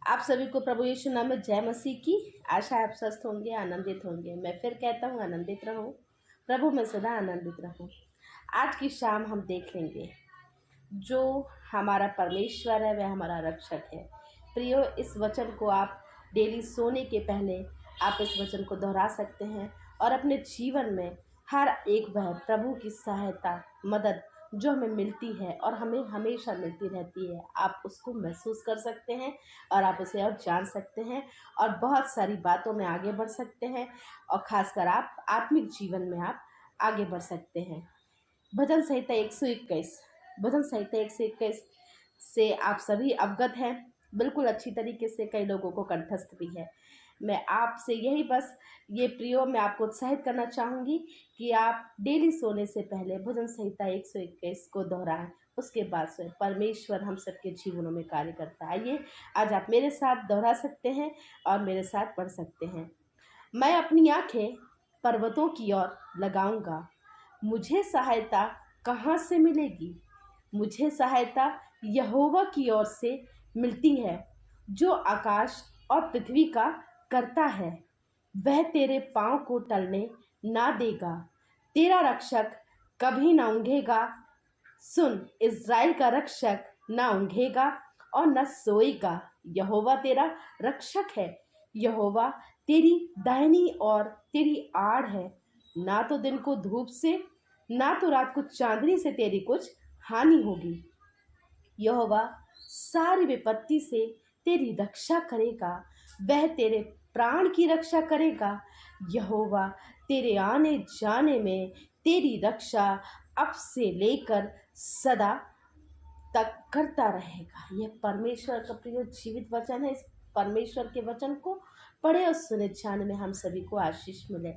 आप सभी को प्रभु यीशु नाम में जय मसीह की। आशा है आप स्वस्थ होंगे, आनंदित होंगे। मैं फिर कहता हूँ आनंदित रहो, प्रभु में सदा आनंदित रहो। आज की शाम हम देख लेंगे जो हमारा परमेश्वर है वह हमारा रक्षक है। प्रियो, इस वचन को आप डेली सोने के पहले आप इस वचन को दोहरा सकते हैं और अपने जीवन में हर एक वह प्रभु की सहायता, मदद जो हमें मिलती है और हमें हमेशा मिलती रहती है, आप उसको महसूस कर सकते हैं और आप उसे और जान सकते हैं और बहुत सारी बातों में आगे बढ़ सकते हैं और ख़ासकर आप आत्मिक जीवन में आप आगे बढ़ सकते हैं। भजन संहिता 121, भजन संहिता 121 से आप सभी अवगत हैं बिल्कुल अच्छी तरीके से, कई लोगों को कंठस्थ भी है। मैं आपसे यही बस ये प्रियो मैं आपको उत्साहित करना चाहूँगी कि आप डेली सोने से पहले भजन संहिता 121 को दोहराएं, उसके बाद सोएं। परमेश्वर हम सबके जीवनों में कार्य करता है। आइए आज आप मेरे साथ दोहरा सकते हैं और मेरे साथ पढ़ सकते हैं। मैं अपनी आंखें पर्वतों की ओर लगाऊंगा, मुझे सहायता कहाँ से मिलेगी? मुझे सहायता यहोवा की ओर से मिलती है, जो आकाश और पृथ्वी का करता है। वह तेरे पाँव को टलने ना देगा, तेरा रक्षक कभी ना ऊँघेगा। सुन, इज़राइल का रक्षक ना ऊँघेगा और न सोएगा। यहोवा तेरा रक्षक है, यहोवा तेरी दाहिनी और तेरी आड़ है। ना तो दिन को धूप से, ना तो रात को चांदनी से तेरी कुछ हानि होगी। यहोवा सारी विपत्ति से तेरी रक्षा करेगा, वह तेरे प्राण की रक्षा करेगा। यहोवा तेरे आने जाने में तेरी रक्षा अब से लेकर सदा तक करता रहेगा। यह परमेश्वर का प्रिय जीवित वचन है। इस परमेश्वर के वचन को पढ़े और सुने, जाने में हम सभी को आशीष मिले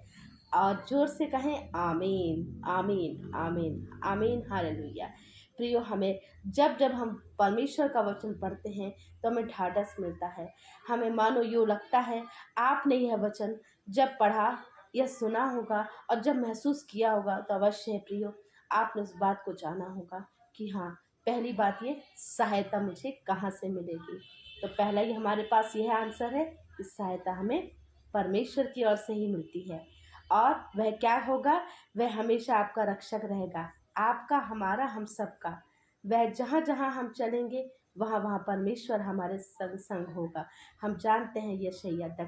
और जोर से कहें आमीन आमीन आमीन आमीन हालेलुया। प्रियो, हमें जब जब हम परमेश्वर का वचन पढ़ते हैं तो हमें ढाढ़स मिलता है। हमें मानो यूँ लगता है आपने यह वचन जब पढ़ा या सुना होगा और जब महसूस किया होगा तो अवश्य है प्रियो आपने उस बात को जाना होगा कि हाँ, पहली बात ये सहायता मुझे कहाँ से मिलेगी। तो पहला ही हमारे पास यह आंसर है कि सहायता हमें परमेश्वर की ओर से ही मिलती है। और वह क्या होगा? वह हमेशा आपका रक्षक रहेगा, आपका, हमारा, हम सबका। वह जहाँ जहाँ हम चलेंगे वहाँ वहाँ परमेश्वर हमारे संग संग होगा। हम जानते हैं यशायाह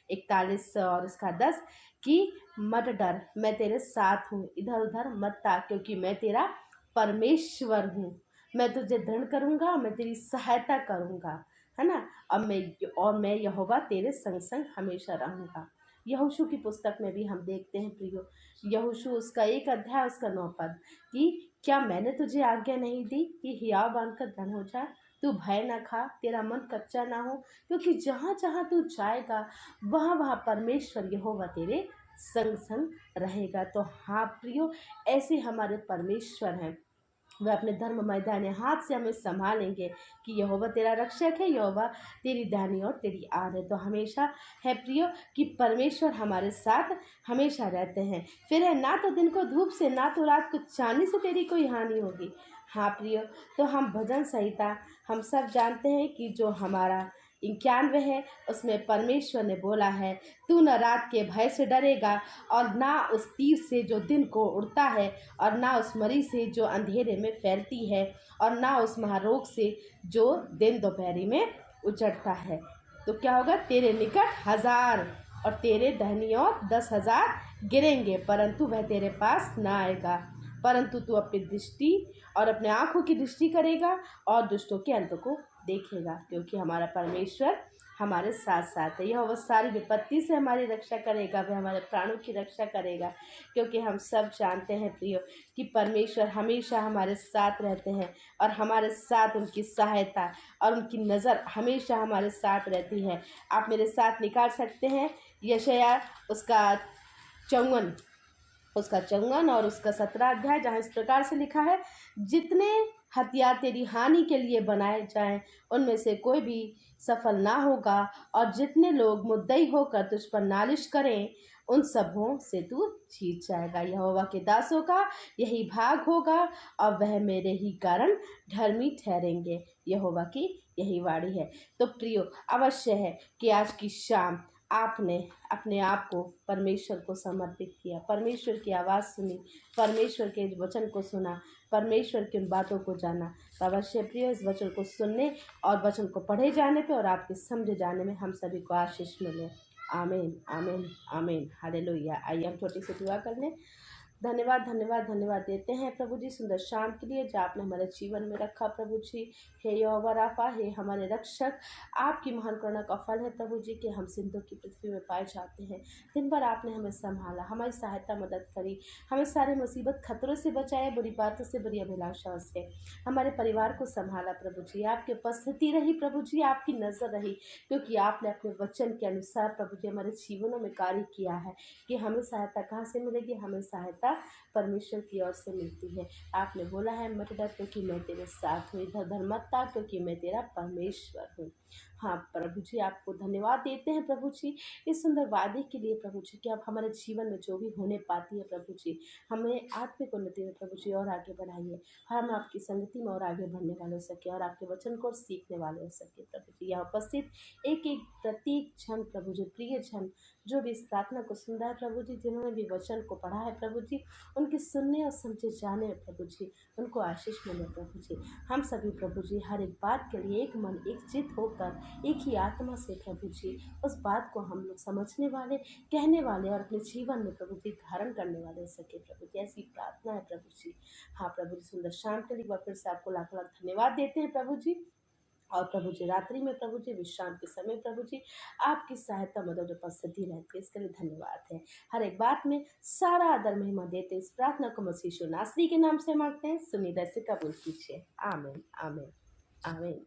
41 और उसका 10 कि मत डर, मैं तेरे साथ हूँ, इधर उधर मत ताक, क्योंकि मैं तेरा परमेश्वर हूँ। मैं तुझे दृढ़ करूँगा, मैं तेरी सहायता करूँगा, है ना। और मैं यहोवा तेरे संग संग हमेशा रहूँगा। यहोशू की पुस्तक में भी हम देखते हैं प्रियो, यहोशू उसका 1 अध्याय उसका 9 पद कि क्या मैंने तुझे आज्ञा नहीं दी कि हियाव बांधकर दृढ़ हो जा, तू भय न खा, तेरा मन कच्चा ना हो, क्योंकि जहाँ जहाँ तू जाएगा वहाँ वहाँ परमेश्वर यहोवा तेरे संग संग रहेगा। तो हाँ प्रियो, ऐसे हमारे परमेश्वर हैं, वह अपने धर्म मैदान हाथ से हमें संभालेंगे कि यहोवा तेरा रक्षक है, यहोवा तेरी दाहिनी और तेरी आड़ है। तो हमेशा है प्रियो कि परमेश्वर हमारे साथ हमेशा रहते हैं। फिर है ना तो दिन को धूप से, ना तो रात को चांदनी से तेरी कोई हानि होगी। हाँ प्रियो, तो हम भजन संहिता हम सब जानते हैं कि जो हमारा 91 है उसमें परमेश्वर ने बोला है, तू न रात के भय से डरेगा और ना उस तीर से जो दिन को उड़ता है, और ना उस मरी से जो अंधेरे में फैलती है, और ना उस महारोग से जो दिन दोपहरी में उजड़ता है। तो क्या होगा? तेरे निकट 1000 और तेरे दाहिनी ओर 10,000 गिरेंगे, परंतु वह तेरे पास ना आएगा। परंतु तू अपनी दृष्टि और अपने आँखों की दृष्टि करेगा और दुष्टों के अंत को देखेगा, क्योंकि हमारा परमेश्वर हमारे साथ साथ है। यह वह सारी विपत्ति से हमारी रक्षा करेगा, वह हमारे प्राणों की रक्षा करेगा, क्योंकि हम सब जानते हैं प्रियो कि परमेश्वर हमेशा हमारे साथ रहते हैं और हमारे साथ उनकी सहायता और उनकी नज़र हमेशा हमारे साथ रहती है। आप मेरे साथ निकाल सकते हैं यशायाह उसका 54 और उसका 17 अध्याय, जहाँ इस प्रकार से लिखा है, जितने हथियार तेरी हानि के लिए बनाए जाएं उनमें से कोई भी सफल ना होगा, और जितने लोग मुद्दई होकर तुझ पर नालिश करें उन सबों से तू जीत जाएगा। यहोवा के दासों का यही भाग होगा और वह मेरे ही कारण धर्मी ठहरेंगे। यहोवा की यही वाणी है। तो प्रियो, अवश्य है कि आज की शाम आपने अपने आप को परमेश्वर को समर्पित किया, परमेश्वर की आवाज़ सुनी, परमेश्वर के वचन को सुना, परमेश्वर की उन बातों को जाना। तो अवश्य प्रियो, इस वचन को सुनने और वचन को पढ़े जाने पे और आपके समझे जाने में हम सभी को आशीष मिले। आमीन, आमीन, आमीन, हालेलुया। आइए हम छोटी सी दुआ कर लें। धन्यवाद, धन्यवाद, धन्यवाद देते हैं प्रभु जी सुंदर शाम के लिए जो आपने हमारे जीवन में रखा प्रभु जी। हे यहोवा राफा, हे हमारे रक्षक, आपकी महान करुणा का फल है प्रभु जी कि हम सिंधु की पृथ्वी में पाए जाते हैं। दिन भर आपने हमें संभाला, हमारी सहायता मदद करी, हमें सारे मुसीबत खतरों से बचाया, बुरी बातों से, बुरी अभिलाषाओं से, हमारे परिवार को संभाला प्रभु जी। आपकी उपस्थिति रही प्रभु जी, आपकी नज़र रही, क्योंकि आपने अपने वचन के अनुसार प्रभु जी हमारे जीवनों में कार्य किया है कि हमें सहायता कहाँ से मिलेगी, हमें सहायता परमेश्वर की ओर से मिलती है। आपने बोला है, मत डर क्योंकि मैं तेरे साथ हूँ, इधर उधर मत ताक क्योंकि मैं तेरा परमेश्वर हूँ। हाँ प्रभु जी, आपको धन्यवाद देते हैं प्रभु जी इस सुंदर वादे के लिए प्रभु जी कि आप हमारे जीवन में जो भी होने पाती है प्रभु जी, हमें आत्मिक उन्नति में प्रभु जी और आगे बढ़ाइए। हम आपकी संगति में और आगे बढ़ने वाले हो सके और आपके वचन को सीखने वाले हो सके प्रभु जी। यहाँ उपस्थित एक एक प्रत्येक क्षण प्रभु जी, प्रिय क्षण जो भी इस प्रार्थना को सुन रहा है प्रभु जी, जिन्होंने भी वचन को पढ़ा है प्रभु जी, उनके सुनने और समझे जाने में प्रभु जी उनको आशीष मिले प्रभु जी। हम सभी प्रभु जी हर एक बात के लिए एक मन एक चित होकर एक ही आत्मा से प्रभु जी उस बात को हम लोग समझने वाले, कहने वाले और अपने जीवन में प्रभु जी धारण करने वाले हो सके प्रभु जी। ऐसी प्रार्थना है प्रभु जी। हाँ प्रभु जी, सुंदर शाम के लिए एक बार फिर से आपको लाख लाख धन्यवाद देते हैं प्रभु जी। और प्रभु जी रात्रि में प्रभु जी, विश्राम के समय प्रभु जी आपकी सहायता मदद उपस्थिति रहती है, इसके लिए धन्यवाद है। हर एक बात में सारा आदर महिमा देते इस प्रार्थना को मसीह यीशु नासरी के नाम से मांगते हैं, सुनी दर से कबूल कीजिए। आमीन, आमीन, आमीन।